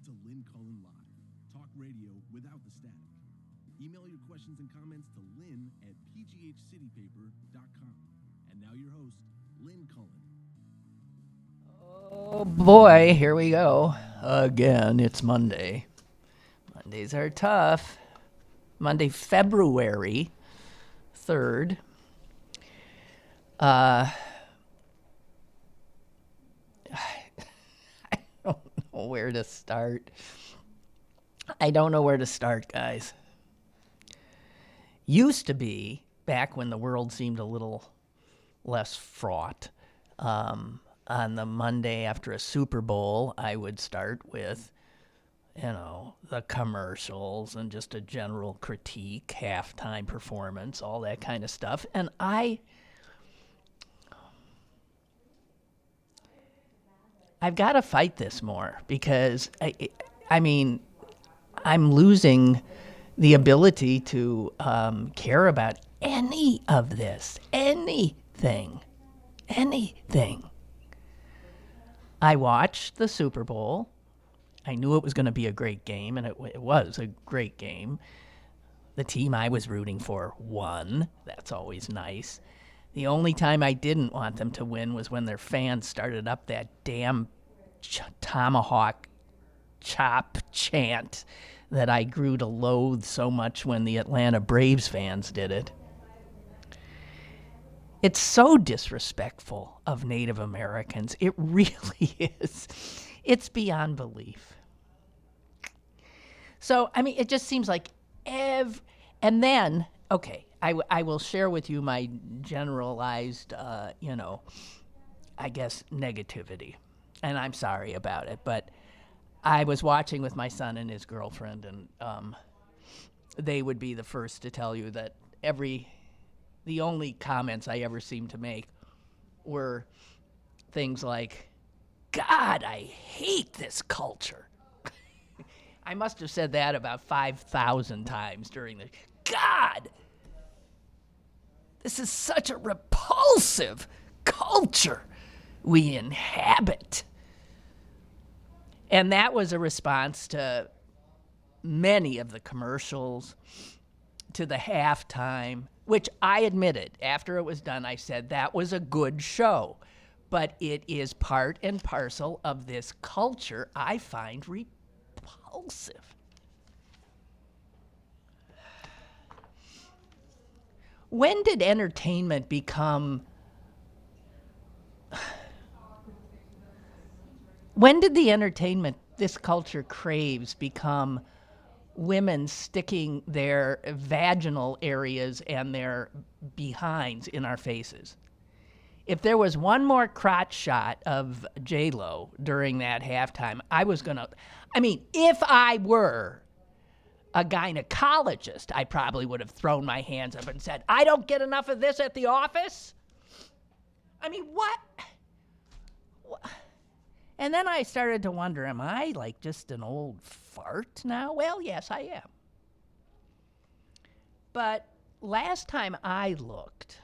to Lynn Cullen Live. Talk radio without the static. Email your questions and comments to lynn at pghcitypaper.com. And now your host, Lynn Cullen. Oh boy, here we go. Again, it's Monday. Mondays are tough. Monday, February 3rd. I don't know where to start. Guys. Used to be, back when the world seemed a little less fraught, on the Monday after a Super Bowl, I would start with, the commercials and just a general critique, halftime performance, all that kind of stuff. And I've got to fight this more because, I'm losing the ability to care about any of this, anything. I watched the Super Bowl. I knew it was going to be a great game, and it was a great game. The team I was rooting for won. That's always nice. The only time I didn't want them to win was when their fans started up that damn tomahawk chop chant that I grew to loathe so much when the Atlanta Braves fans did it. It's so disrespectful of Native Americans. It really is. It's beyond belief. So, it just seems like and then, okay, I will share with you my generalized, negativity. And I'm sorry about it, but I was watching with my son and his girlfriend, and they would be the first to tell you that the only comments I ever seemed to make were things like, God, I hate this culture. I must have said that about 5,000 times during the, God, this is such a repulsive culture we inhabit. And that was a response to many of the commercials, to the halftime, which I admitted after it was done, I said that was a good show. But it is part and parcel of this culture I find repulsive. When did entertainment become... When did the entertainment this culture craves become women sticking their vaginal areas and their behinds in our faces? If there was one more crotch shot of J-Lo during that halftime, if I were a gynecologist, I probably would have thrown my hands up and said, I don't get enough of this at the office? What? And then I started to wonder, am I like just an old fart now? Well, yes, I am. But last time I looked,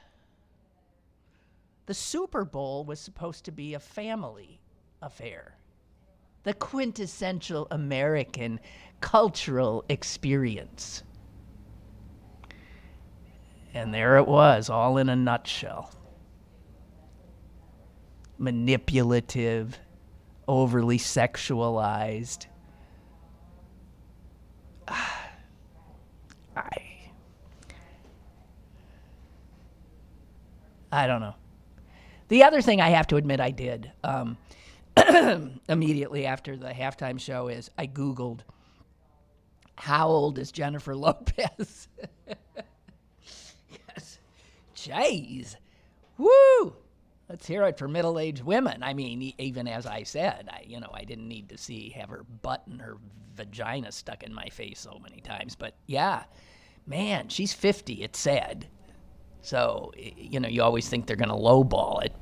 the Super Bowl was supposed to be a family affair, the quintessential American cultural experience. And there it was, all in a nutshell. Manipulative, overly sexualized. I don't know. The other thing I have to admit I did immediately after the halftime show is I Googled, how old is Jennifer Lopez? Yes. Jeez. Woo! Let's hear it for middle-aged women. Even as I said, I didn't need to have her butt and her vagina stuck in my face so many times. But yeah, man, she's 50, it's sad. So, you always think they're going to lowball it.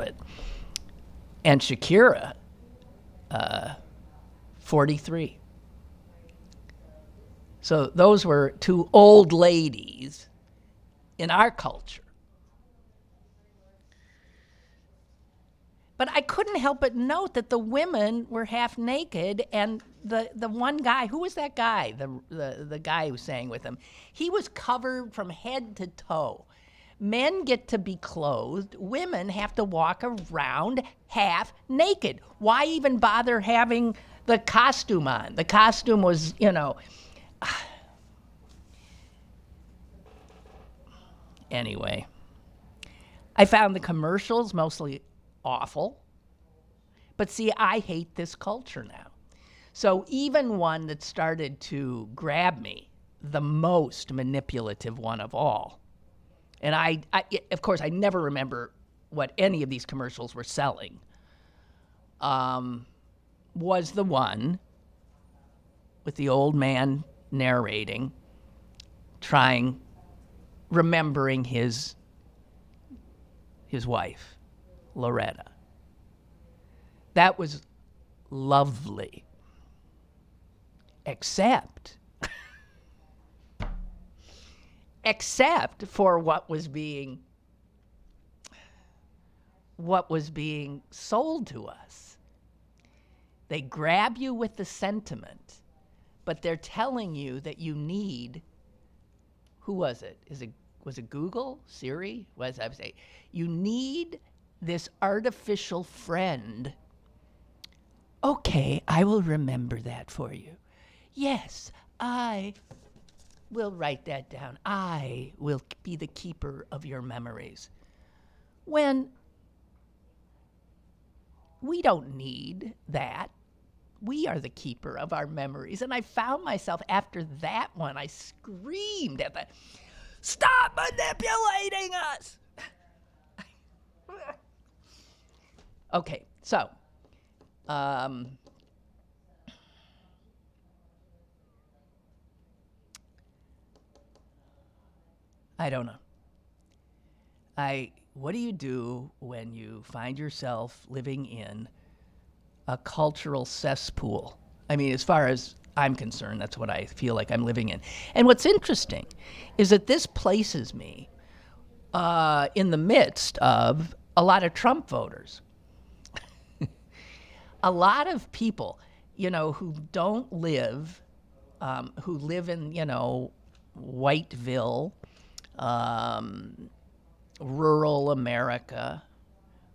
And Shakira, 43. So those were two old ladies in our culture. But I couldn't help but note that the women were half naked, and the one guy, who was that guy? The guy who sang with him, he was covered from head to toe. Men get to be clothed. Women have to walk around half naked. Why even bother having the costume on? The costume was, Anyway, I found the commercials mostly awful. But see, I hate this culture now. So even one that started to grab me, the most manipulative one of all, and I of course, I never remember what any of these commercials were selling, was the one with the old man narrating, remembering his wife, Loretta. That was lovely, except for what was being sold to us. They grab you with the sentiment, but they're telling you that you need, who was it? Was it Google? Siri? What did I say? You need this artificial friend. Okay, I will remember that for you. Yes, I will write that down. I will be the keeper of your memories. When we don't need that. We are the keeper of our memories. And I found myself after that one, I screamed at that, stop manipulating us. Okay, so I don't know. What do you do when you find yourself living in a cultural cesspool? I mean, as far as I'm concerned, that's what I feel like I'm living in. And what's interesting is that this places me in the midst of a lot of Trump voters. A lot of people, who don't live, who live in, Whiteville, rural America,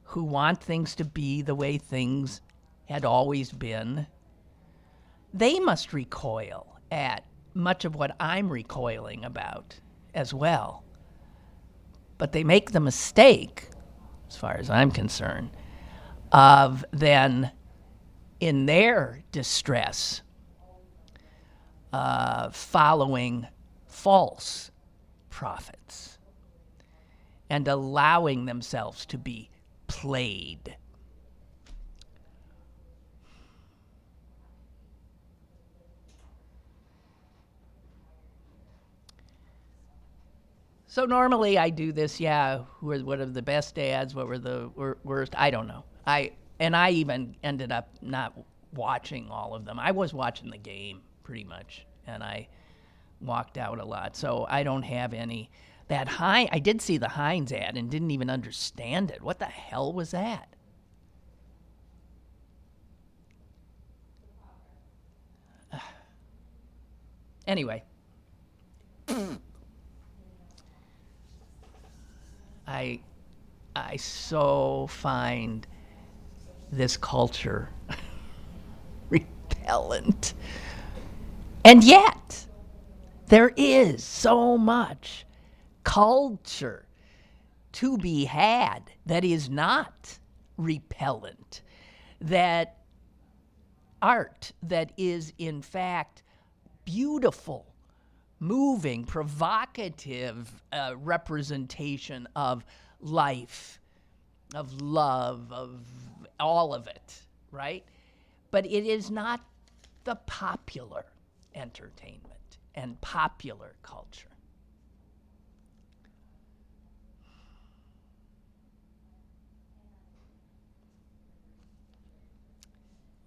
who want things to be the way things had always been, they must recoil at much of what I'm recoiling about as well. But they make the mistake, as far as I'm concerned, of then, in their distress, following false prophets and allowing themselves to be played. So normally I do this, what are the best ads, what were the worst, I don't know. I even ended up not watching all of them. I was watching the game pretty much, and I walked out a lot. So I don't have any. I did see the Heinz ad and didn't even understand it. What the hell was that? Anyway. I so find this culture repellent. And yet, there is so much culture to be had that is not repellent, that art that is in fact beautiful, moving, provocative representation of life, of love, of all of it, right? But it is not the popular entertainment and popular culture.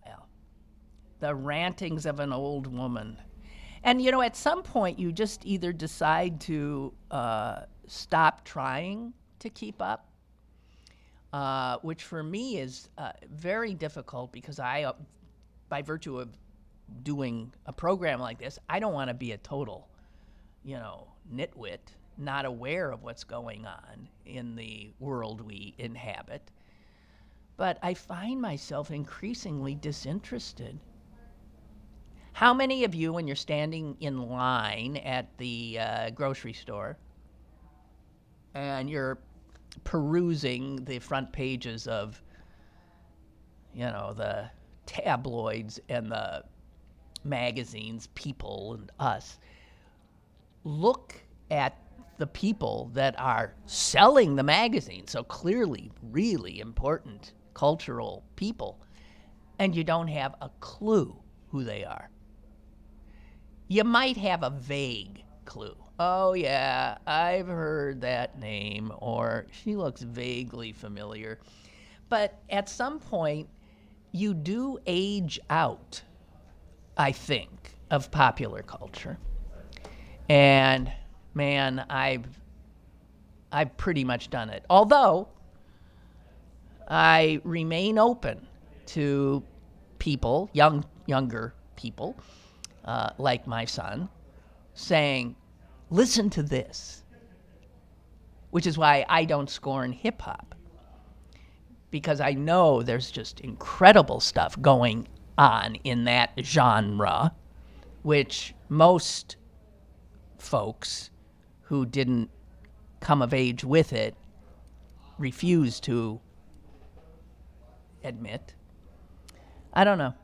Well, the rantings of an old woman. And, at some point you just either decide to stop trying to keep up, which for me is very difficult because by virtue of doing a program like this, I don't want to be a total, nitwit, not aware of what's going on in the world we inhabit. But I find myself increasingly disinterested. How many of you, when you're standing in line at the grocery store and you're perusing the front pages of, the tabloids and the magazines, People and Us, look at the people that are selling the magazine, so clearly really important cultural people, and you don't have a clue who they are? You might have a vague clue. Oh, yeah, I've heard that name, or she looks vaguely familiar. But at some point, you do age out, I think, of popular culture. And, man, I've pretty much done it. Although, I remain open to people, younger people, like my son, saying, listen to this, which is why I don't scorn hip-hop, because I know there's just incredible stuff going on in that genre, which most folks who didn't come of age with it refuse to admit. I don't know.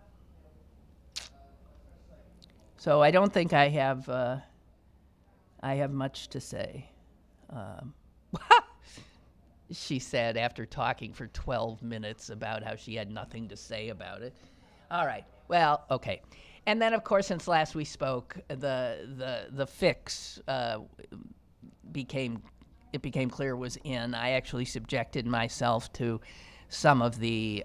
So I don't think I have much to say. She said after talking for 12 minutes about how she had nothing to say about it. All right. Well, okay. And then, of course, since last we spoke, the fix became clear was in. I actually subjected myself to some of the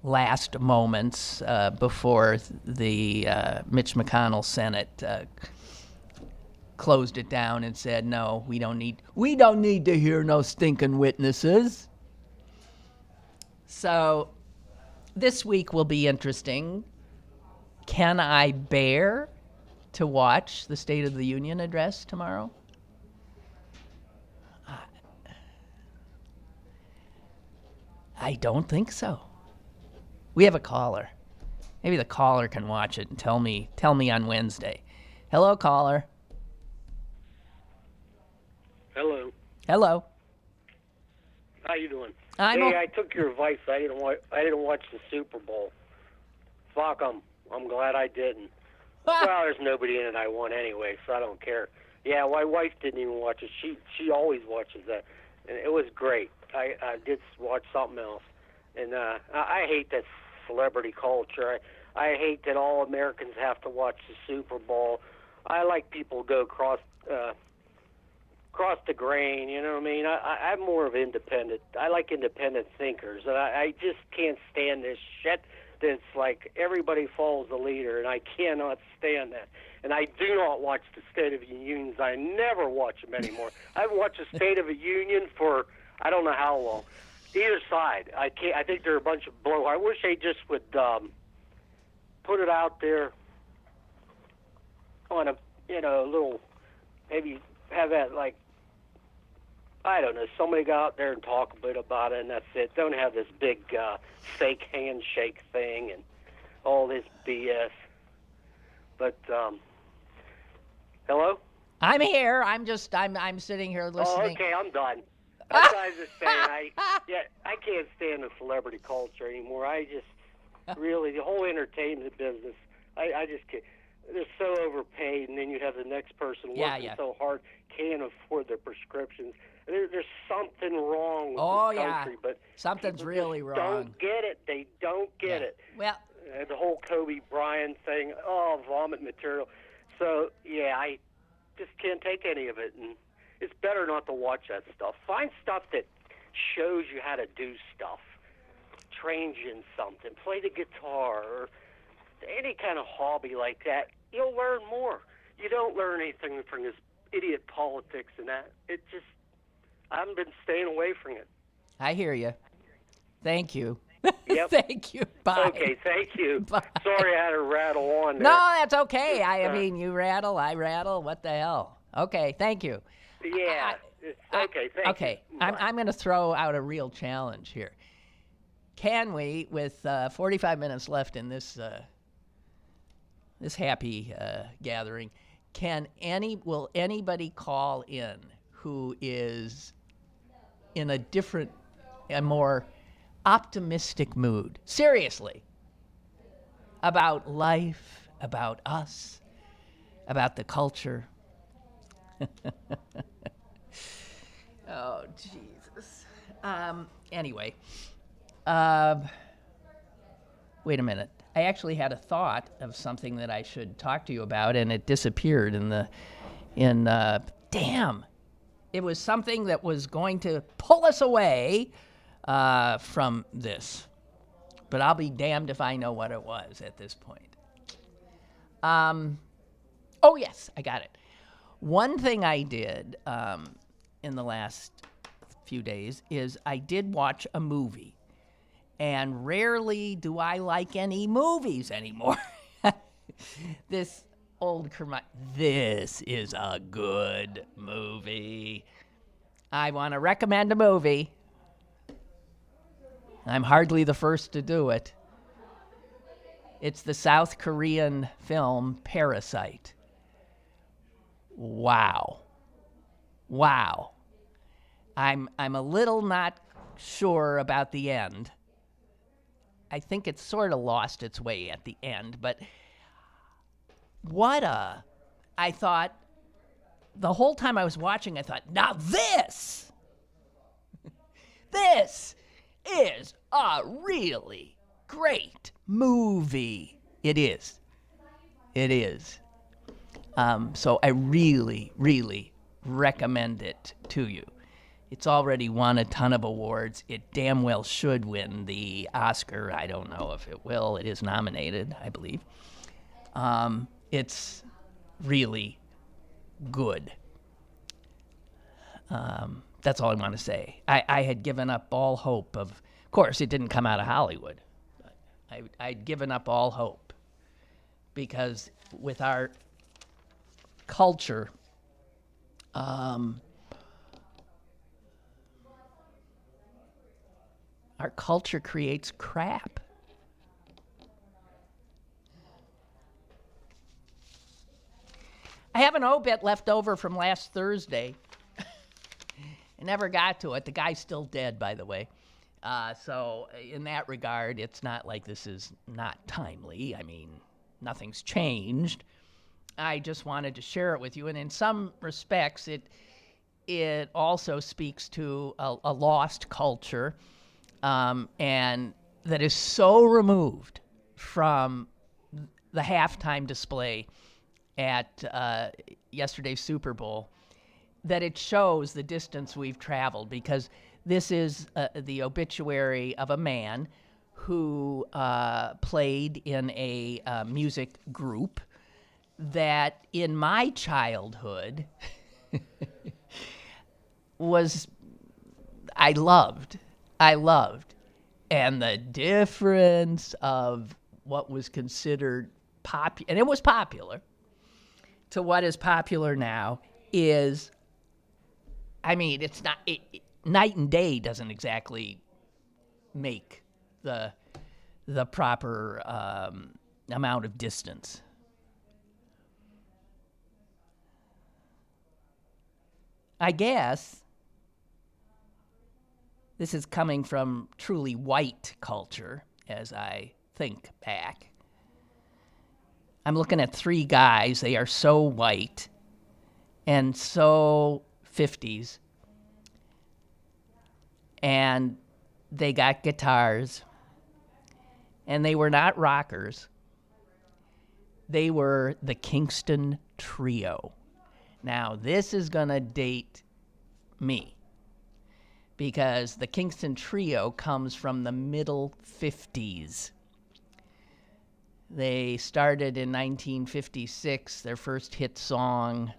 last moments before the Mitch McConnell Senate closed it down and said, no, we don't need to hear no stinking witnesses. So this week will be interesting. Can I bear to watch the State of the Union address tomorrow? I don't think so. We have a caller. Maybe the caller can watch it and tell me on Wednesday. Hello, caller. Hello. Hello. How you doing? I took your advice. I didn't watch the Super Bowl. Fuck 'em. I'm glad I didn't. Well, there's nobody in it I want anyway, so I don't care. Yeah, my wife didn't even watch it. She always watches that, and it was great. I did watch something else, and I hate that celebrity culture. I hate that all Americans have to watch the Super Bowl. I like people go across the grain, you know what I mean? I'm more of independent. I like independent thinkers, and I just can't stand this shit that's like everybody follows the leader, and I cannot stand that. And I do not watch the State of the Unions. I never watch them anymore. I haven't watched the State of the Union for I don't know how long. Either side. I think they're a bunch of blow. I wish they just would put it out there on a little, maybe have that like, I don't know, somebody go out there and talk a bit about it, and that's it. Don't have this big fake handshake thing and all this BS. But, hello? I'm here. I'm sitting here listening. Oh, okay, I'm done. That's what I was just saying. I can't stand the celebrity culture anymore. I just, really, the whole entertainment business, I just can't. They're so overpaid, and then you have the next person working so hard, can't afford their prescriptions. There's something wrong with this country, but something's really wrong. Don't get it. They don't get it. Well, the whole Kobe Bryant thing, vomit material. So I just can't take any of it, and it's better not to watch that stuff. Find stuff that shows you how to do stuff, trains you in something, play the guitar, or any kind of hobby like that. You'll learn more. You don't learn anything from this idiot politics and that. I've been staying away from it. I hear you. Thank you. Yep. Thank you. Bye. Okay, thank you. Bye. Sorry I had to rattle on there. No, that's okay. I mean, you rattle, I rattle. What the hell? Okay, thank you. Yeah. Okay, thank Okay, you. I'm going to throw out a real challenge here. Can we, with 45 minutes left in this this happy gathering, will anybody call in who is in a different, a more optimistic mood? Seriously. About life, about us, about the culture. Oh, Jesus. Anyway. Wait a minute. I actually had a thought of something that I should talk to you about, and it disappeared damn. It was something that was going to pull us away from this. But I'll be damned if I know what it was at this point. Oh, yes, I got it. One thing I did in the last few days is I did watch a movie. And rarely do I like any movies anymore. This old Kermit, this is a good movie. I want to recommend a movie. I'm hardly the first to do it. It's the South Korean film Parasite. Wow. I'm a little not sure about the end. I think it sort of lost its way at the end, but I thought, the whole time I was watching, I thought, now this is a really great movie. It is. So I really, really recommend it to you. It's already won a ton of awards. It damn well should win the Oscar. I don't know if it will. It is nominated, I believe. It's really good. That's all I want to say. I had given up all hope of course, it didn't come out of Hollywood. I'd given up all hope because with our culture, our culture creates crap. I have an obit left over from last Thursday. I never got to it. The guy's still dead, by the way. So in that regard, it's not like this is not timely. I mean, nothing's changed. I just wanted to share it with you. And in some respects, it also speaks to a lost culture. And that is so removed from the halftime display at yesterday's Superbowl that it shows the distance we've traveled, because this is the obituary of a man who played in a music group that in my childhood I loved. And the difference of what was considered popular, and it was popular, to what is popular now is, I mean, it's not, night and day doesn't exactly make the proper amount of distance. I guess this is coming from truly white culture as I think back. I'm looking at three guys. They are so white and so 50s. And they got guitars. And they were not rockers. They were the Kingston Trio. Now, this is going to date me, because the Kingston Trio comes from the middle 50s. They started in 1956. Their first hit song,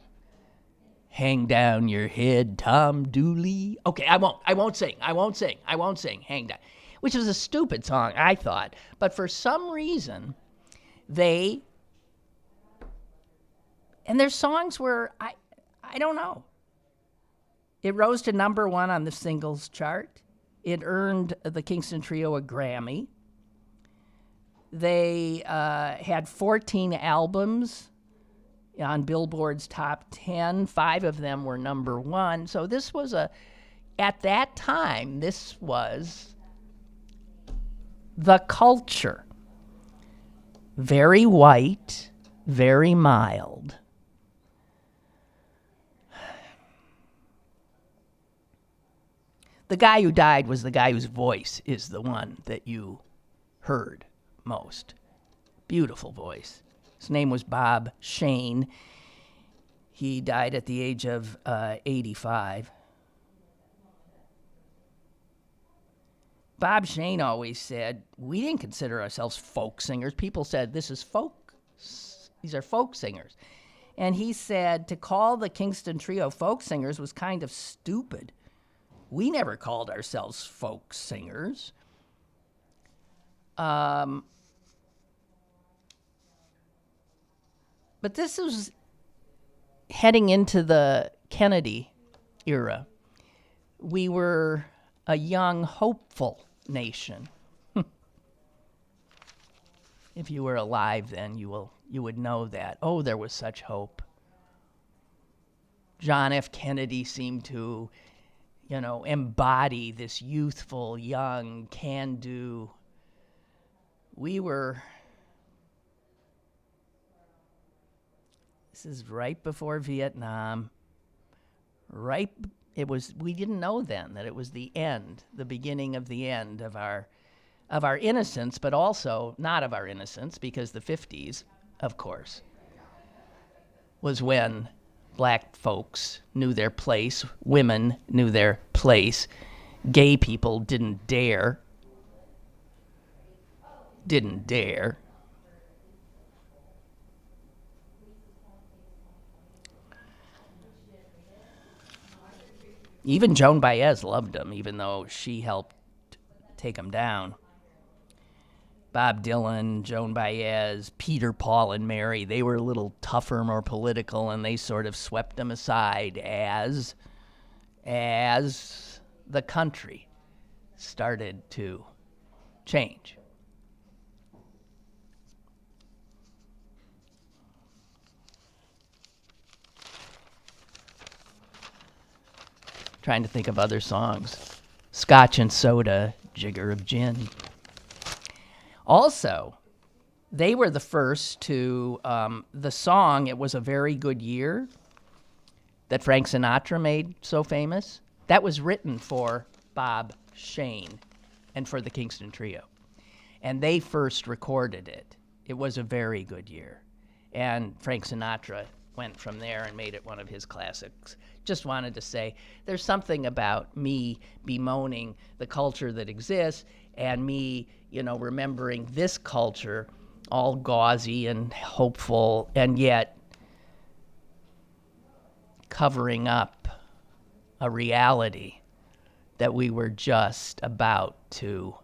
Hang down your head, Tom Dooley. Okay, I won't sing. Hang down. Which was a stupid song, I thought. But for some reason, and their songs were, I don't know. It rose to number 1 on the singles chart. It earned the Kingston Trio a Grammy. They had 14 albums on Billboard's top 10. 5 of them were number 1. So this was at that time, this was the culture. Very white, very mild. The guy who died was the guy whose voice is the one that you heard most. Beautiful voice. His name was Bob Shane. He died at the age of 85. Bob Shane always said, we didn't consider ourselves folk singers. People said, these are folk singers. And he said to call the Kingston Trio folk singers was kind of stupid. We never called ourselves folk singers. But this was heading into the Kennedy era. We were a young, hopeful nation. If you were alive then, you would know that. Oh, there was such hope. John F. Kennedy seemed to, embody this youthful, young, can-do. This is right before Vietnam. We didn't know then that it was the beginning of the end of our innocence, but also not of our innocence, because the 50s, of course, was when black folks knew their place, women knew their place, gay people didn't dare. Even Joan Baez loved him, even though she helped take him down. Bob Dylan, Joan Baez, Peter, Paul, and Mary, they were a little tougher, more political, and they sort of swept them aside as the country started to change. Trying to think of other songs. Scotch and Soda, Jigger of Gin. Also, they were the first to, the song, It Was a Very Good Year, that Frank Sinatra made so famous, that was written for Bob Shane and for the Kingston Trio. And they first recorded it. It was a very good year. And Frank Sinatra went from there and made it one of his classics. Just wanted to say, there's something about me bemoaning the culture that exists and me, remembering this culture, all gauzy and hopeful, and yet covering up a reality that we were just about to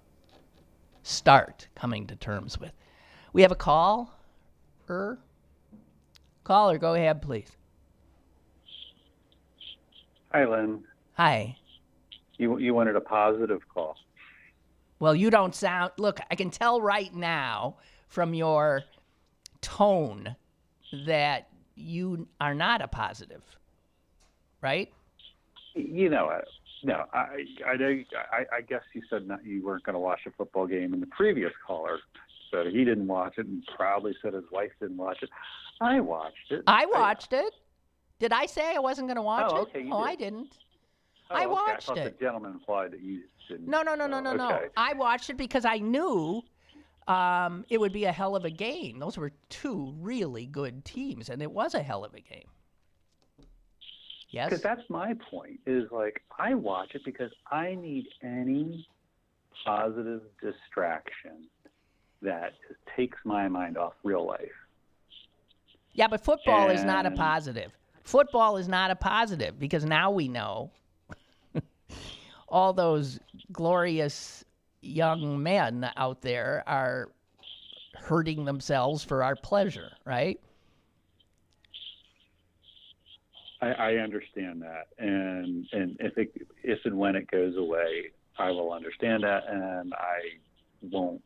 start coming to terms with. We have a call? Caller, go ahead, please. Hi, Lynn. Hi. You wanted a positive call. Well, you don't sound... Look, I can tell right now from your tone that you are not a positive, right? No, I guess you said you weren't going to watch a football game, and the previous caller said he didn't watch it and probably said his wife didn't watch it. I watched it. I watched it. Did I say I wasn't going to watch it? Okay, Oh, I didn't. Oh, I okay. watched I thought it. the gentleman implied that you didn't. No. Okay. I watched it because I knew it would be a hell of a game. Those were two really good teams, and it was a hell of a game. Yes? Because that's my point, is like, I watch it because I need any positive distraction that takes my mind off real life. Yeah, but football is not a And- positive. Football is not a positive because now we know all those glorious young men out there are hurting themselves for our pleasure, right? I understand that, and if and when it goes away, I will understand that, and I won't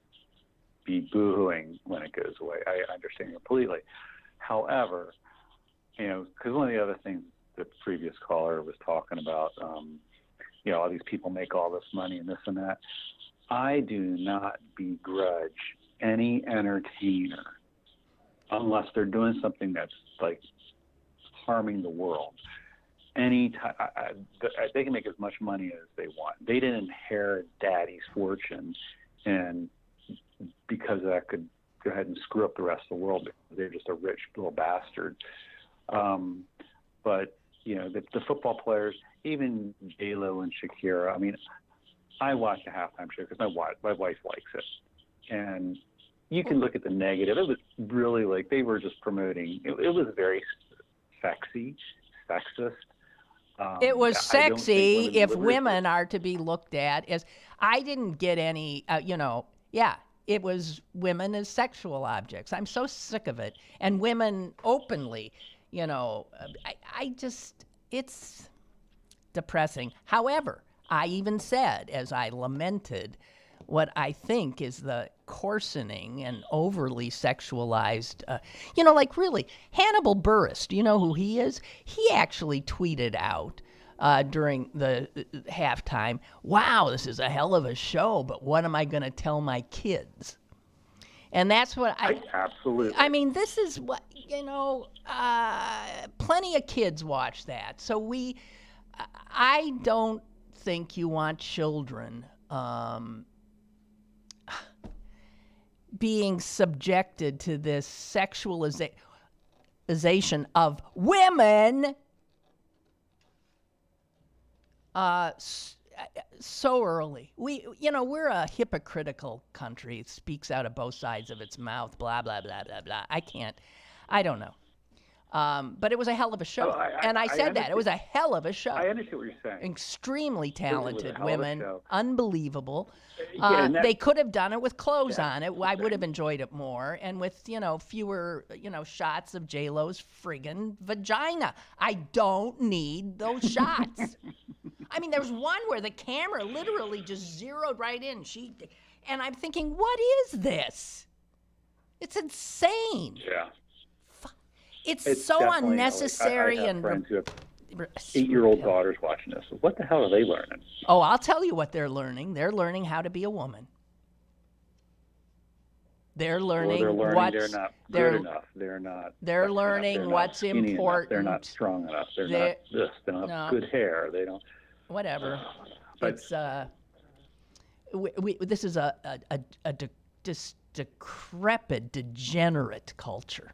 be boohooing when it goes away. I understand completely. However, because one of the other things the previous caller was talking about, all these people make all this money and this and that. I do not begrudge any entertainer unless they're doing something that's like harming the world. They can make as much money as they want. They didn't inherit daddy's fortune, and because of that could go ahead and screw up the rest of the world because they're just a rich little bastard. But the football players, even J-Lo and Shakira. I mean, I watch a halftime show because my wife likes it, and you can look at the negative. It was really like they were just promoting. It was very sexy, sexist. It was sexy if women are to be looked at as. I didn't get any. It was women as sexual objects. I'm so sick of it, and women openly. It's depressing. However, I even said, as I lamented, what I think is the coarsening and overly sexualized, really, Hannibal Buress, do you know who he is? He actually tweeted out during the halftime, wow, this is a hell of a show, but what am I going to tell my kids? And that's what I absolutely. I mean, this is what, plenty of kids watch that. So I don't think you want children being subjected to this sexualization of women so early. We're a hypocritical country. It speaks out of both sides of its mouth, blah, blah, blah, blah, blah. I don't know. But it was a hell of a show. I said that. It was a hell of a show. I understand what you're saying. Extremely talented women. Show. Unbelievable. They could have done it with clothes on it. I would have enjoyed it more. And with, fewer, shots of J-Lo's friggin' vagina. I don't need those shots. I mean, there's one where the camera literally just zeroed right in. And I'm thinking, what is this? It's insane. Yeah. It's so unnecessary. I have friends who have 8-year-old daughters watching this. What the hell are they learning? Oh, I'll tell you what they're learning. They're learning how to be a woman. They're learning they're not good enough. They're learning what's important. They're not strong enough. They're not this. They don't have good hair. They don't. Whatever. It's this is a decrepit, degenerate culture.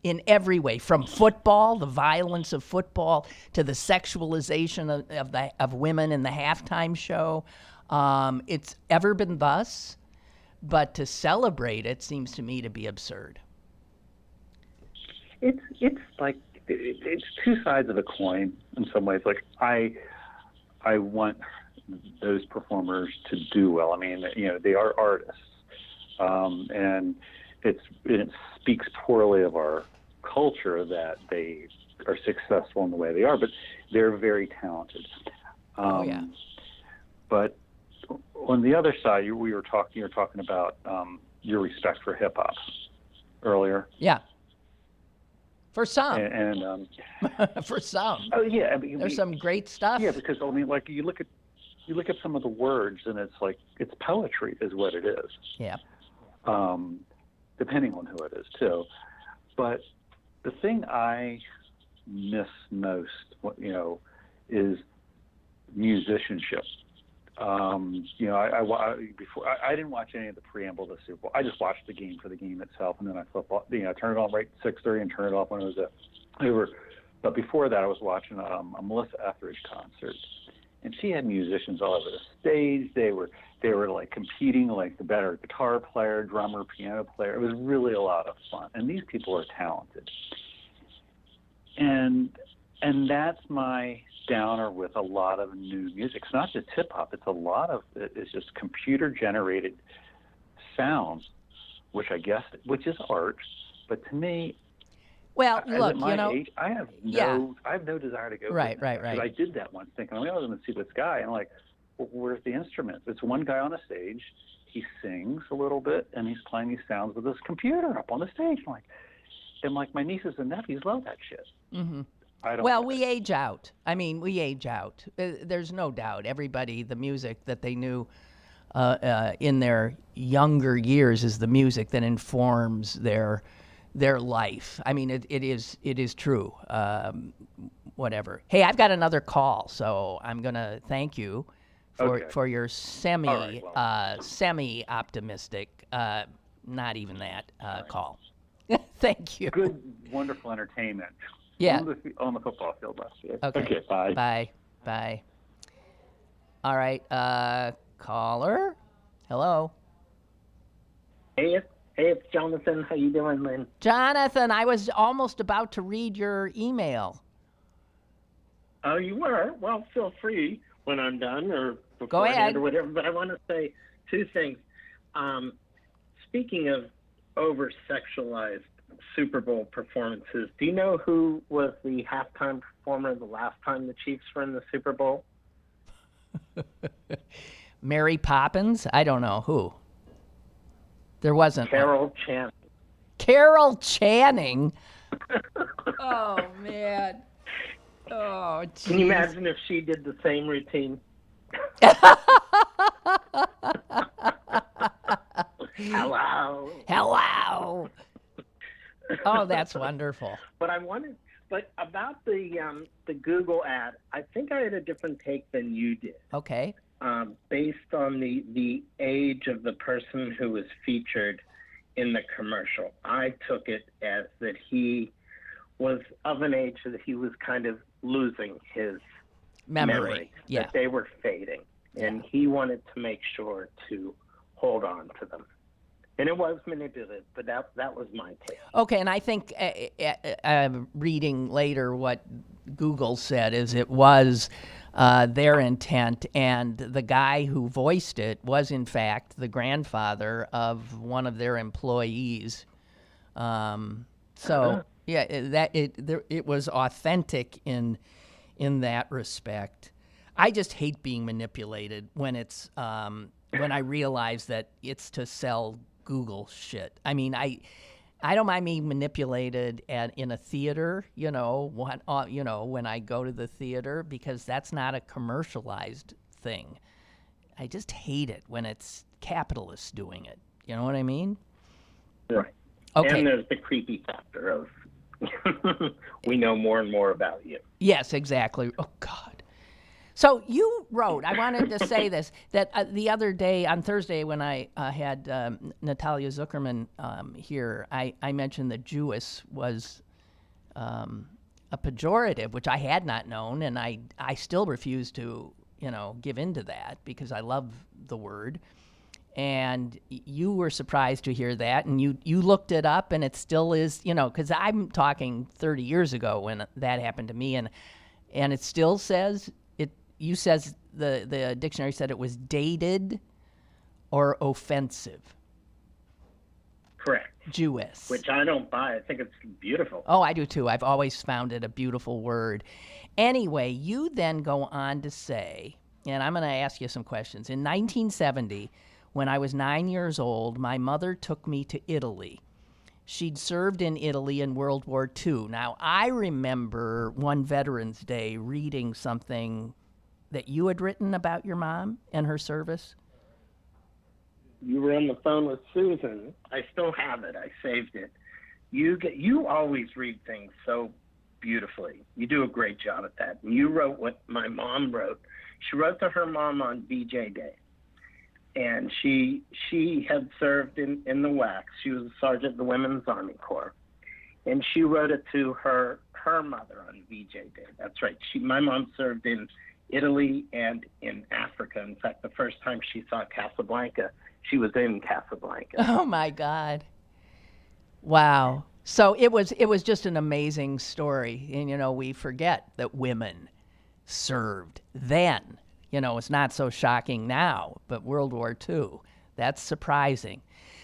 In every way, from football, the violence of football, to the sexualization of women in the halftime show. It's ever been thus, but to celebrate it seems to me to be absurd. It's like it's two sides of a coin in some ways. Like I want those performers to do well. I mean, they are artists, and it speaks poorly of our culture that they are successful in the way they are, but they're very talented. But on the other side, you were talking about your respect for hip hop earlier. Yeah. For some. And for some. Oh yeah, there's some great stuff. Yeah, because like you look at some of the words, and it's like it's poetry, is what it is. Yeah. Depending on who it is too. But the thing I miss most, is musicianship. I didn't watch any of the preamble to the Super Bowl. I just watched the game for the game itself, and then I football. I turned it on right at 6:30 and turned it off when it was over. But before that, I was watching a Melissa Etheridge concert, and she had musicians all over the stage. They were like competing, like the better guitar player, drummer, piano player. It was really a lot of fun, and these people are talented. and that's my downer with a lot of new music. It's not just hip hop. It's a lot of it's just computer generated sounds, which is art. But to me, Well, look, at my age, I have no desire to go. Right. Because I did that once, thinking, well, I'm going to see this guy, and I'm like, well, where's the instruments? It's one guy on a stage. He sings a little bit, and he's playing these sounds with his computer up on the stage. I'm like, my nieces and nephews love that shit. Mm-hmm. I don't. Well, we age out. I mean, we age out. There's no doubt. Everybody, the music that they knew in their younger years is the music that informs their life. I mean, it is true. Whatever. Hey, I've got another call, so I'm gonna thank you for your semi optimistic, not even that call. Thank you. Good, wonderful entertainment. Yeah. On the football field last year. Okay. Bye. Bye. All right. Caller. Hello. Hey, it's Jonathan. How you doing, Lynn? Jonathan, I was almost about to read your email. Oh, you were? Well, feel free when I'm done or Go beforehand ahead. or whatever. But I want to say two things. Speaking of over-sexualized Super Bowl performances, do you know who was the halftime performer the last time the Chiefs were in the Super Bowl? Mary Poppins? I don't know who. There wasn't. Carol Channing. Carol Channing? Oh, man. Oh, geez. Can you imagine if she did the same routine? Hello. Hello. Oh, that's wonderful. But about the Google ad, I think I had a different take than you did. Okay. Based on the age of the person who was featured in the commercial. I took it as that he was of an age that he was kind of losing his memory. Yeah. That they were fading. And he wanted to make sure to hold on to them. And it was manipulative, but that was my take. Okay, and I think reading later what Google said is it was their intent, and the guy who voiced it was, in fact, the grandfather of one of their employees. It was authentic in that respect. I just hate being manipulated when it's when I realize that it's to sell Google shit. I mean, I don't mind being manipulated in a theater, when I go to the theater, because that's not a commercialized thing. I just hate it when it's capitalists doing it. You know what I mean? Right. Okay. And there's the creepy factor of we know more and more about you. Yes, exactly. Oh, God. So you wrote, I wanted to say this, that the other day, on Thursday, when I had Natalia Zuckerman here, I mentioned that Jewess was a pejorative, which I had not known, and I still refuse to, give into that because I love the word. And you were surprised to hear that, and you looked it up, and it still is, because I'm talking 30 years ago when that happened to me, and it still says... You says the dictionary said it was dated or offensive. Correct. Jewess. Which I don't buy. I think it's beautiful. Oh, I do too. I've always found it a beautiful word. Anyway, you then go on to say, and I'm going to ask you some questions. In 1970, when I was 9 years old, my mother took me to Italy. She'd served in Italy in World War II. Now, I remember one Veterans Day reading something that you had written about your mom and her service? You were on the phone with Susan. I still have it. I saved it. You always read things so beautifully. You do a great job at that. And you wrote what my mom wrote. She wrote to her mom on VJ Day. And she had served in the WACs. She was a sergeant in the Women's Army Corps. And she wrote it to her mother on VJ Day. That's right. My mom served in Italy and in Africa. In fact, the first time she saw Casablanca, she was in Casablanca. Oh, my God. Wow. So it was just an amazing story. And, we forget that women served then. It's not so shocking now, but World War II, that's surprising.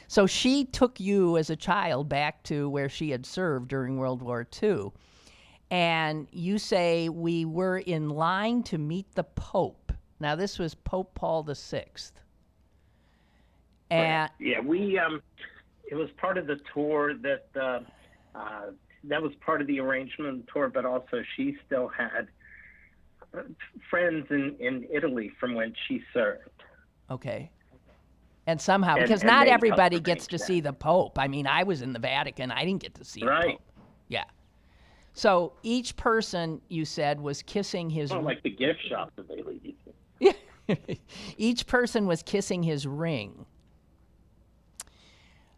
So she took you as a child back to where she had served during World War II. And you say we were in line to meet the Pope. Now, this was Pope Paul VI. And yeah, it was part of the tour that was part of the arrangement of the tour, but also she still had friends in Italy from when she served. Okay. And somehow, because and not they everybody helped gets to arrange see the Pope. I mean, I was in the Vatican. I didn't get to see the Right. Pope. Yeah. So each person, you said, was kissing his... Not like the gift shop that they leave you to. Yeah. Each person was kissing his ring.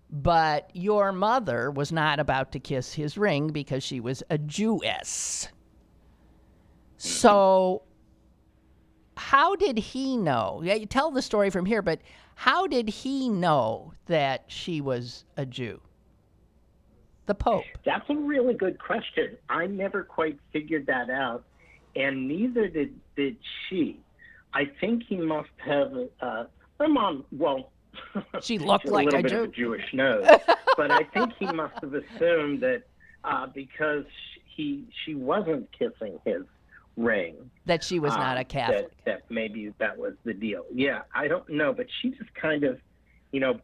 But your mother was not about to kiss his ring because she was a Jewess. So how did he know? Yeah, you tell the story from here, but how did he know that she was a Jew? The Pope. That's a really good question. I never quite figured that out, and neither did she. I think he must have. My mom, well, she looked she had like a little a bit Jew. of a Jewish nose, but I think he must have assumed that because she wasn't kissing his ring, that she was not a Catholic. That maybe that was the deal. Yeah, I don't know, but she just kind of,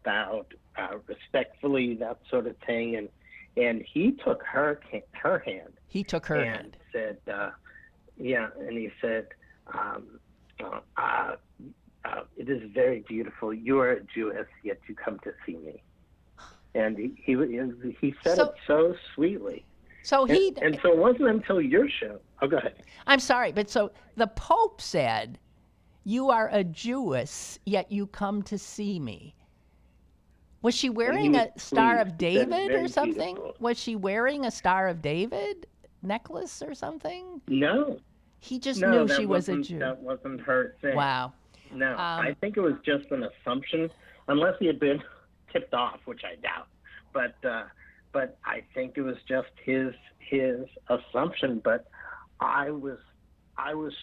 bowed respectfully, that sort of thing, and he took her hand. He took her and hand. Said, and he said, it is very beautiful. You are a Jewess, yet you come to see me. And he said So- it so sweetly. So he... And so it wasn't until your show. Oh, go ahead. I'm sorry, but so the Pope said, you are a Jewess, yet you come to see me. Was she wearing a Star of David or something? Beautiful. Was she wearing a Star of David necklace or something? No. He just No, knew that she was a wasn't- Jew. That wasn't her thing. Wow. No, I think it was just an assumption, unless he had been tipped off, which I doubt. But I think it was just his assumption. But I was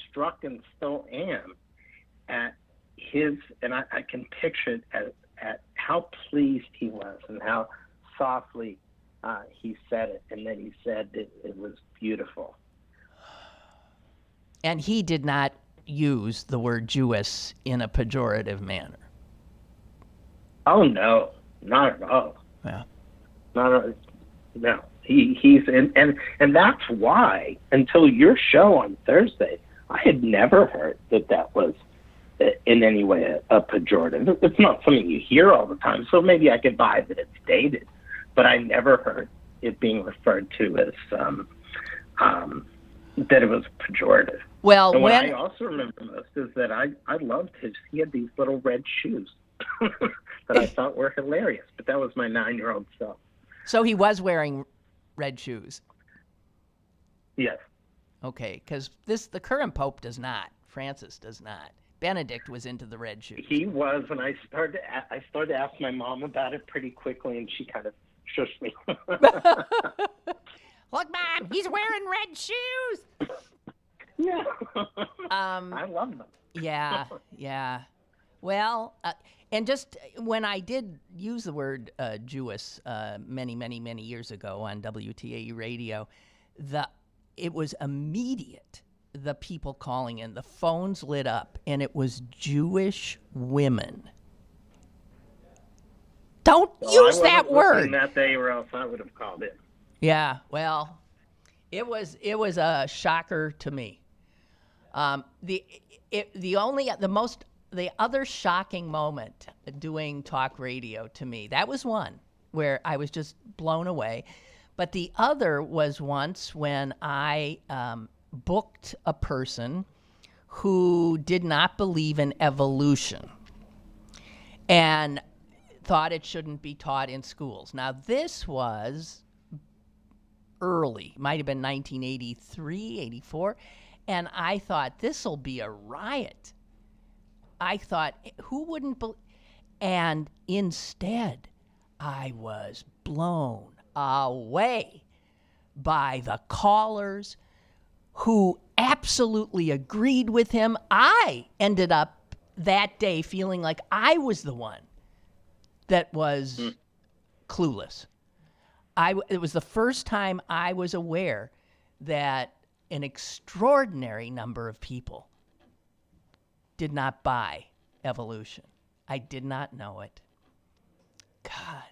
struck and still am at his, and I can picture it at how pleased he was and how softly he said it, and then he said it was beautiful. And he did not use the word Jewess in a pejorative manner. Oh no, not at all. Yeah. No. He's and that's why until your show on Thursday, I had never heard that was in any way a pejorative. It's not something you hear all the time, so maybe I could buy that it's dated, but I never heard it being referred to as that it was pejorative. Well, And what when I also remember most is that I loved he had these little red shoes that I thought were hilarious, but that was my 9-year-old self. so he was wearing red shoes. Yes. Okay, because the current Pope does not. Francis does not. Benedict was into the red shoes. He was, and I started to ask my mom about it pretty quickly, and she kind of shushed me. Look, Mom, he's wearing red shoes. Yeah. I love them. Yeah. Well, and just when I did use the word Jewess many years ago on WTAE radio, it was immediate. The people calling in, the phones lit up, and it was Jewish women. Don't use that I wasn't word. listening that day, or else I would have called in. Yeah, well, it was a shocker to me. The other shocking moment doing talk radio to me, that was one where I was just blown away. But the other was once when I booked a person who did not believe in evolution and thought it shouldn't be taught in schools. Now, this was early, might have been 1983, 84, and I thought, this'll be a riot. I thought, who wouldn't believe? And instead, I was blown away by the callers who absolutely agreed with him. I ended up that day feeling like I was the one that was clueless. It was the first time I was aware that an extraordinary number of people did not buy evolution. I did not know it. God.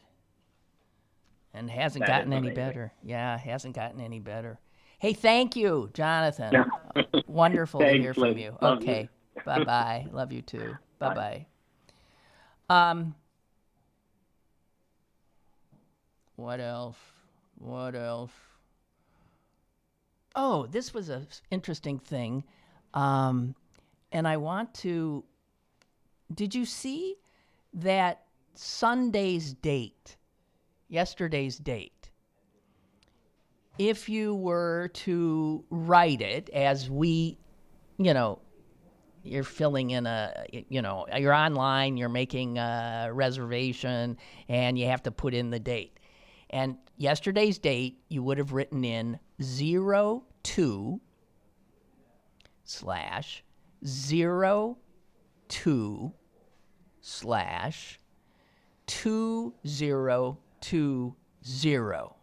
And hasn't gotten any better. Yeah, hasn't gotten any better. Hey, thank you, Jonathan. Wonderful to hear from you. Okay. Bye-bye. Love you too. Bye-bye. What else? Oh, this was an interesting thing. And I want to... Did you see that Sunday's date, yesterday's date, if you were to write it as we, you're filling in you're online, you're making a reservation, and you have to put in the date. And yesterday's date, you would have written in 02/02/2020.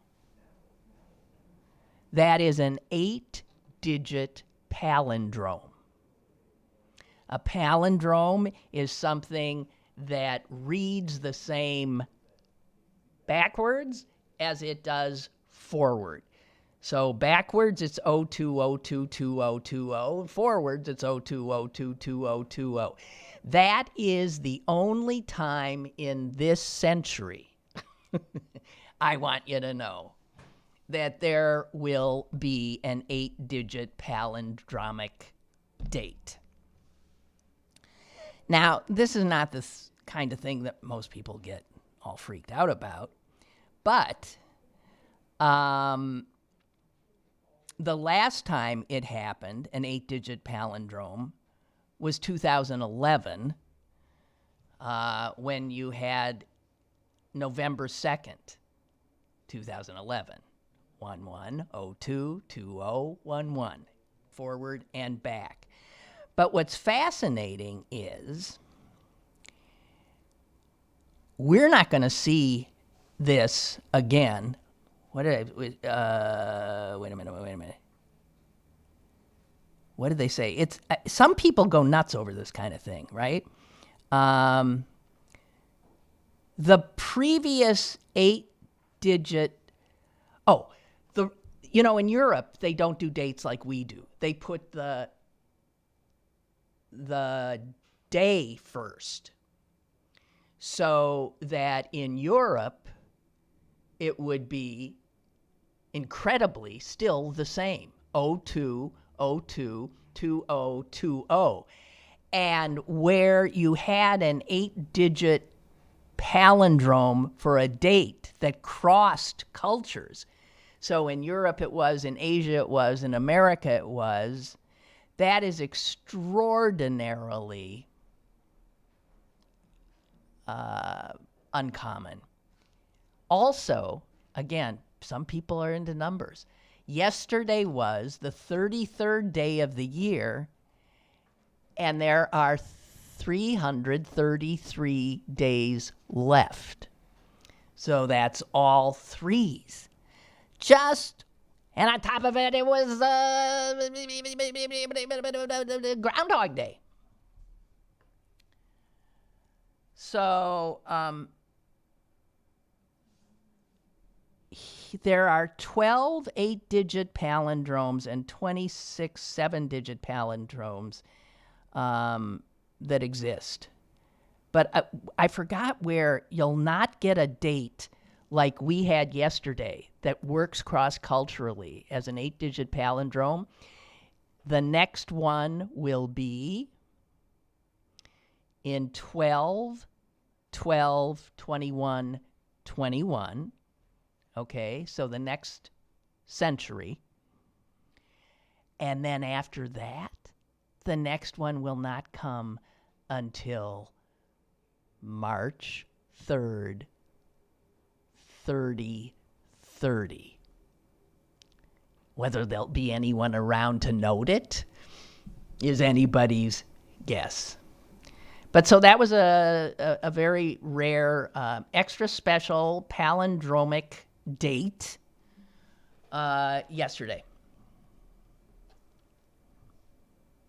That is an 8-digit palindrome. A palindrome is something that reads the same backwards as it does forward. So backwards, it's 02022020. Forwards, it's 02022020. That is the only time in this century, I want you to know, that there will be an 8-digit palindromic date. Now, this is not the kind of thing that most people get all freaked out about, but the last time it happened, an 8-digit palindrome, was 2011, when you had November 2nd, 2011. 11022011, forward and back. But what's fascinating is we're not going to see this again. Wait a minute. What did they say? It's some people go nuts over this kind of thing, right? The previous 8-digit. In Europe, they don't do dates like we do. They put the day first, so that in Europe, it would be incredibly still the same, 02/02/2020. And where you had an 8-digit palindrome for a date that crossed cultures, so in Europe it was, in Asia it was, in America it was, that is extraordinarily uncommon. Also, again, some people are into numbers. Yesterday was the 33rd day of the year, and there are 333 days left. So that's all threes. And on top of it, it was Groundhog Day. So there are 12 8-digit palindromes and 26 7-digit palindromes that exist. But I forgot where you'll not get a date like we had yesterday that works cross-culturally as an 8-digit palindrome. The next one will be in 12/12/21/21. Okay, so the next century. And then after that, the next one will not come until March 3rd, 33. 30. Whether there'll be anyone around to note it is anybody's guess. But so that was a very rare, extra special palindromic date yesterday.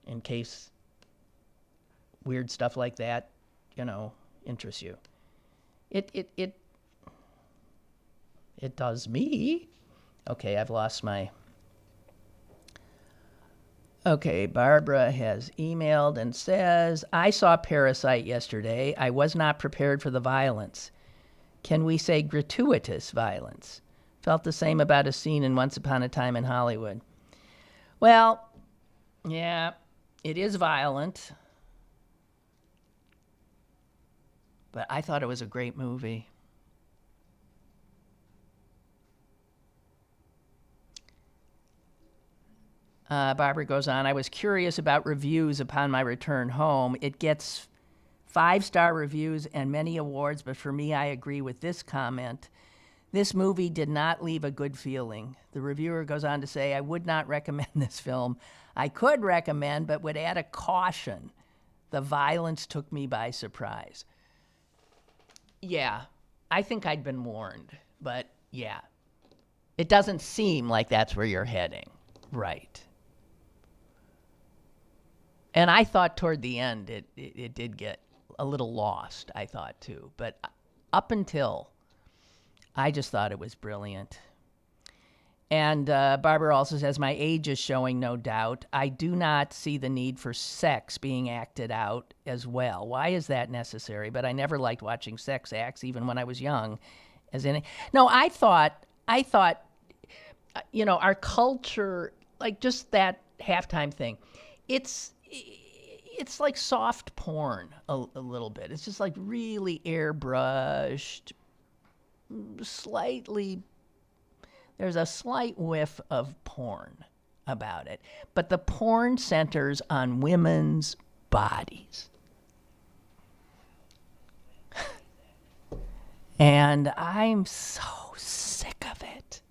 In case weird stuff like that, interests you. It does me. Okay, I've lost my... Okay, Barbara has emailed and says, I saw Parasite yesterday. I was not prepared for the violence. Can we say gratuitous violence? Felt the same about a scene in Once Upon a Time in Hollywood. Well, yeah, it is violent. But I thought it was a great movie. Barbara goes on, I was curious about reviews upon my return home. It gets 5-star reviews and many awards, but for me, I agree with this comment. This movie did not leave a good feeling. The reviewer goes on to say, I would not recommend this film. I could recommend, but would add a caution. The violence took me by surprise. Yeah, I think I'd been warned, but yeah. It doesn't seem like that's where you're heading. Right. And I thought toward the end it did get a little lost, I thought too. But up until, I just thought it was brilliant. And Barbara also says, my age is showing, no doubt. I do not see the need for sex being acted out as well. Why is that necessary? But I never liked watching sex acts, even when I was young. No, I thought, our culture, like just that halftime thing, it's like soft porn a little bit. It's just like really airbrushed, slightly, there's a slight whiff of porn about it. But the porn centers on women's bodies. And I'm so sick of it.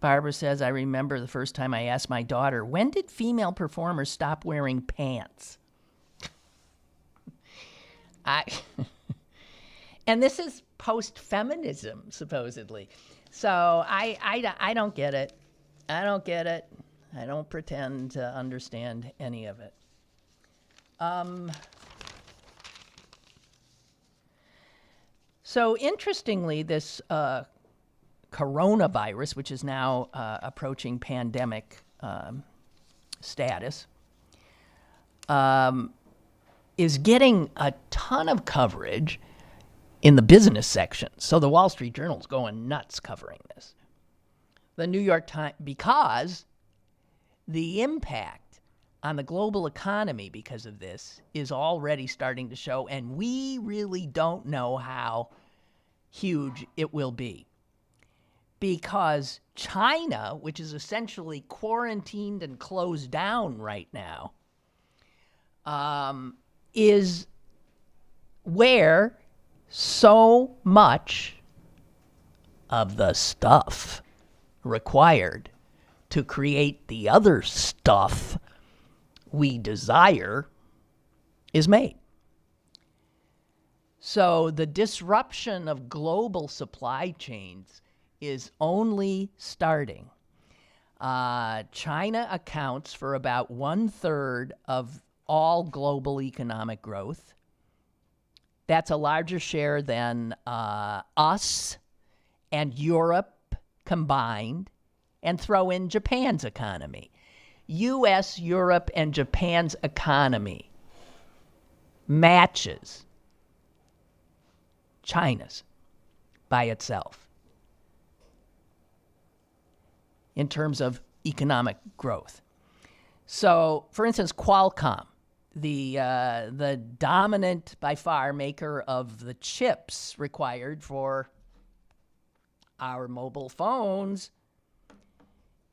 Barbara says, I remember the first time I asked my daughter, when did female performers stop wearing pants? And this is post-feminism, supposedly. So I don't get it. I don't get it. I don't pretend to understand any of it. So interestingly, this coronavirus, which is now approaching pandemic status, is getting a ton of coverage in the business section. So the Wall Street Journal's going nuts covering this. The New York Times, because the impact on the global economy because of this is already starting to show, and we really don't know how huge it will be. Because China, which is essentially quarantined and closed down right now, is where so much of the stuff required to create the other stuff we desire is made. So the disruption of global supply chains is only starting. China accounts for about 1/3 of all global economic growth. That's a larger share than us and Europe combined, and throw in Japan's economy. U.S., Europe, and Japan's economy matches China's by itself in terms of economic growth. So, for instance, Qualcomm, the dominant, by far, maker of the chips required for our mobile phones,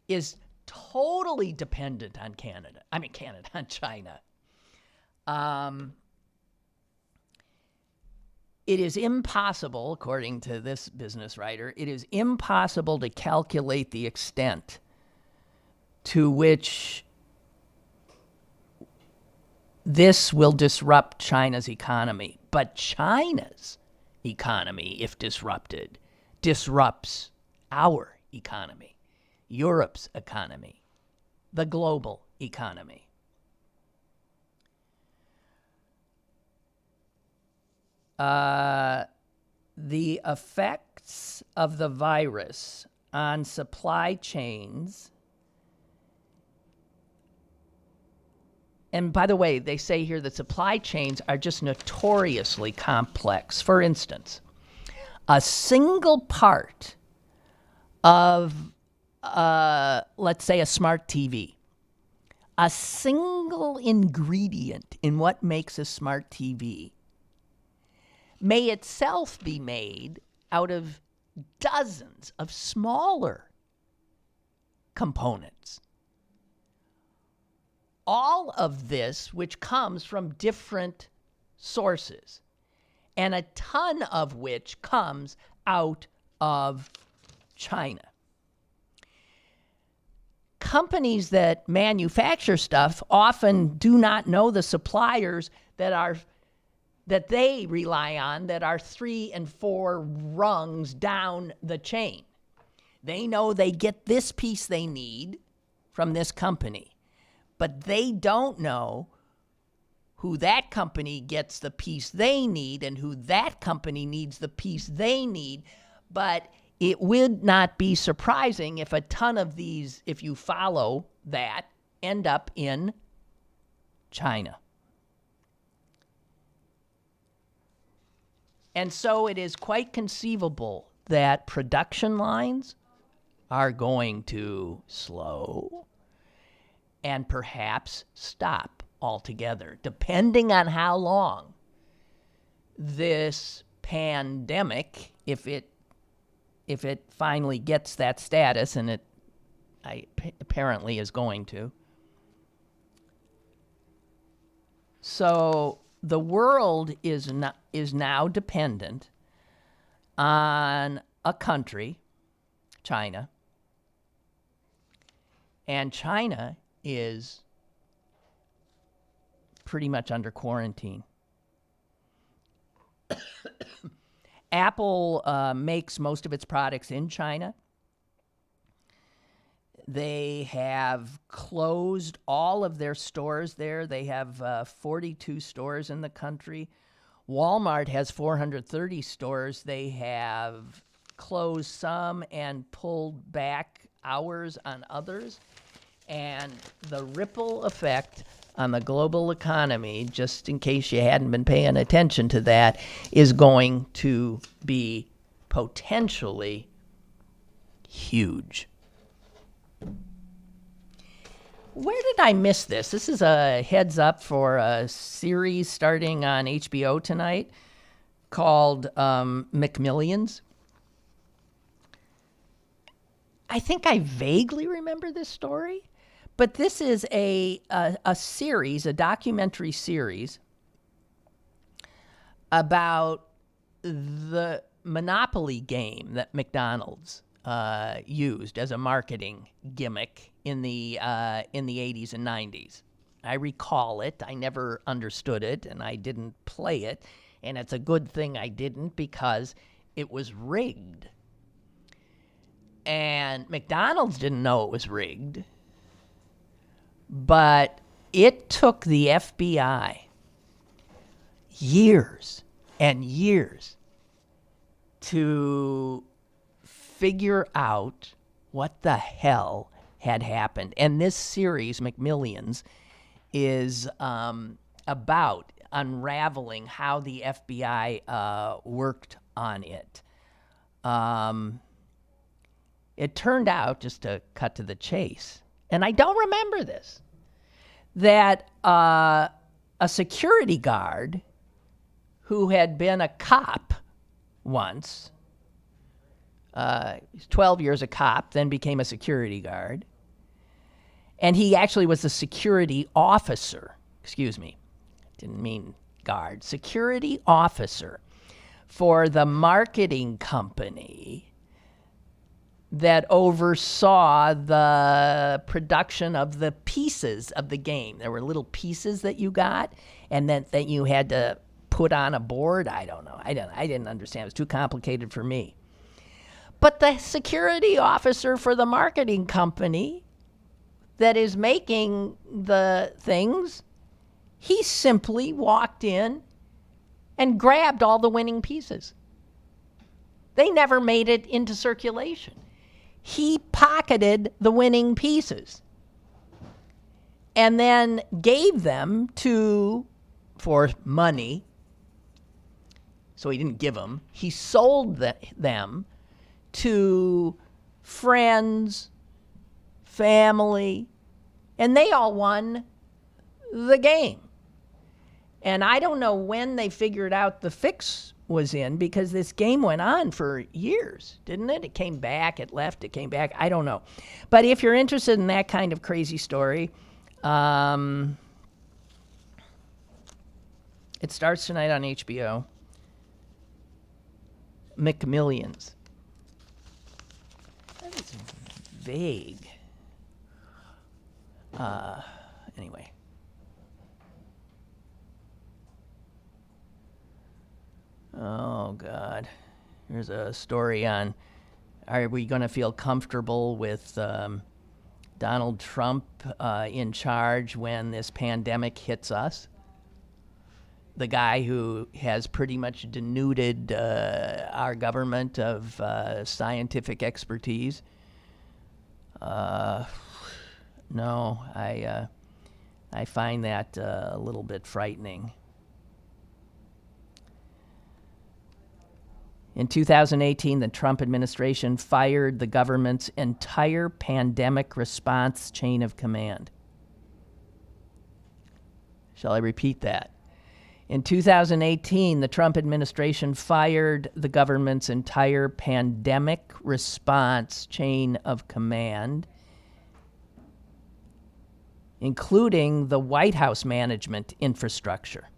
is totally dependent on on China. it is impossible, according to this business writer, it is impossible to calculate the extent to which this will disrupt China's economy. But China's economy, if disrupted, disrupts our economy, Europe's economy, the global economy. The effects of the virus on supply chains. And by the way, they say here that supply chains are just notoriously complex. For instance, a single part of, let's say, a smart TV, a single ingredient in what makes a smart TV may itself be made out of dozens of smaller components. All of this, which comes from different sources, and a ton of which comes out of China. Companies that manufacture stuff often do not know the suppliers that they rely on that are 3 and 4 rungs down the chain. They know they get this piece they need from this company, but they don't know who that company gets the piece they need and who that company needs the piece they need. But it would not be surprising if a ton of these, if you follow that, end up in China. And so it is quite conceivable that production lines are going to slow and perhaps stop altogether, depending on how long this pandemic, if it finally gets that status, and it apparently is going to. So the world is now dependent on a country, China, and China is pretty much under quarantine. Apple makes most of its products in China. They have closed all of their stores there. They have 42 stores in the country. Walmart has 430 stores. They have closed some and pulled back hours on others. And the ripple effect on the global economy, just in case you hadn't been paying attention to that, is going to be potentially huge. Where did I miss this? This is a heads up for a series starting on HBO tonight called McMillions. I think I vaguely remember this story, but this is a series, a documentary series about the Monopoly game that McDonald's used as a marketing gimmick in the 80s and 90s. I recall it. I never understood it, and I didn't play it. And it's a good thing I didn't, because it was rigged. And McDonald's didn't know it was rigged. But it took the FBI years and years to figure out what the hell had happened. And this series, McMillions, is about unraveling how the FBI worked on it. It turned out, just to cut to the chase, and I don't remember this, that a security guard who had been a cop once, 12 years a cop, then became a security guard, and he actually was a security officer, didn't mean guard, security officer for the marketing company that oversaw the production of the pieces of the game. There were little pieces that you got, and then that you had to put on a board. I don't know. I didn't understand. It was too complicated for me. But the security officer for the marketing company that is making the things, he simply walked in and grabbed all the winning pieces. They never made it into circulation. He pocketed the winning pieces and then gave them for money. So he didn't give them. He sold them to friends, family, and they all won the game. And I don't know when they figured out the fix was in, because this game went on for years, didn't it? It came back, it left, it came back. I don't know. But if you're interested in that kind of crazy story, it starts tonight on HBO. McMillions. That is vague. Anyway. Oh, God. Here's a story on, are we going to feel comfortable with Donald Trump in charge when this pandemic hits us? The guy who has pretty much denuded our government of scientific expertise. No, I find that a little bit frightening. In 2018, the Trump administration fired the government's entire pandemic response chain of command. Shall I repeat that? In 2018, the Trump administration fired the government's entire pandemic response chain of command, including the White House management infrastructure.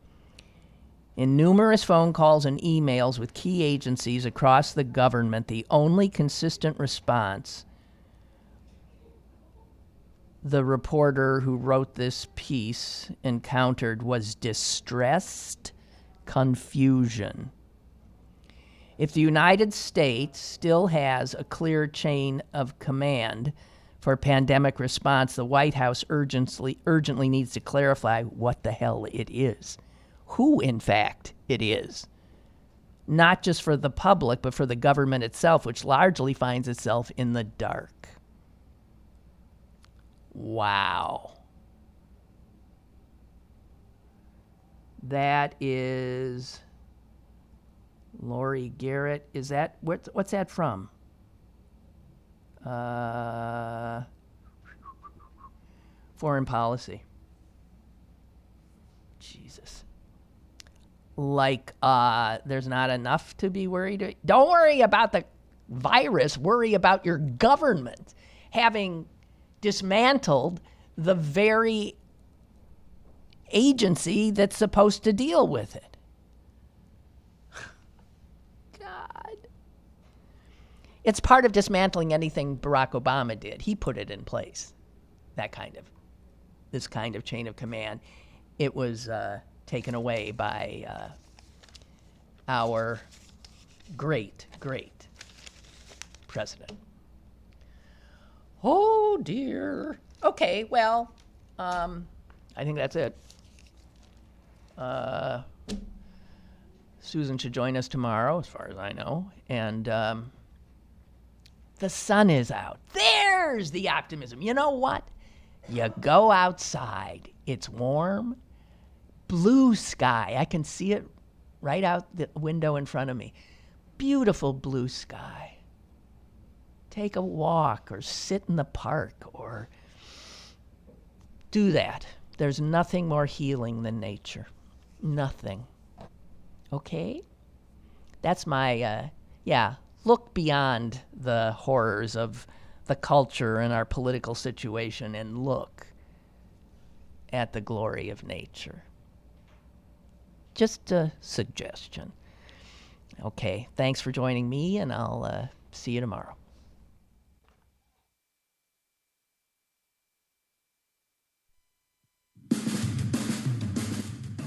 In numerous phone calls and emails with key agencies across the government, the only consistent response the reporter who wrote this piece encountered was distressed confusion. If the United States still has a clear chain of command for pandemic response, the White House urgently needs to clarify what the hell it is. Who, in fact, it is. Not just for the public, but for the government itself, which largely finds itself in the dark. Wow. That is Lori Garrett. Is that, what's that from? Foreign Policy. Jesus. Like, there's not enough to be worried. Don't worry about the virus. Worry about your government having dismantled the very agency that's supposed to deal with it. God. It's part of dismantling anything Barack Obama did. He put it in place. This kind of chain of command. It was taken away by our great president. Oh, dear. Okay, well, I think that's it. Susan should join us tomorrow, as far as I know. And the sun is out. There's the optimism. You know what? You go outside. It's warm. Blue sky. I can see it right out the window in front of me. Beautiful blue sky. Take a walk or sit in the park or do that. There's nothing more healing than nature. Nothing. Okay? That's my, look beyond the horrors of the culture and our political situation and look at the glory of nature. Just a suggestion. Okay, thanks for joining me, and I'll see you tomorrow.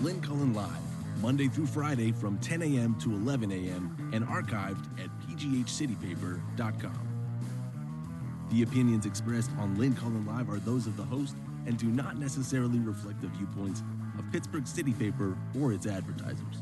Lynn Cullen Live, Monday through Friday from 10 a.m. to 11 a.m. and archived at pghcitypaper.com. The opinions expressed on Lynn Cullen Live are those of the host and do not necessarily reflect the viewpoints of Pittsburgh City Paper or its advertisers.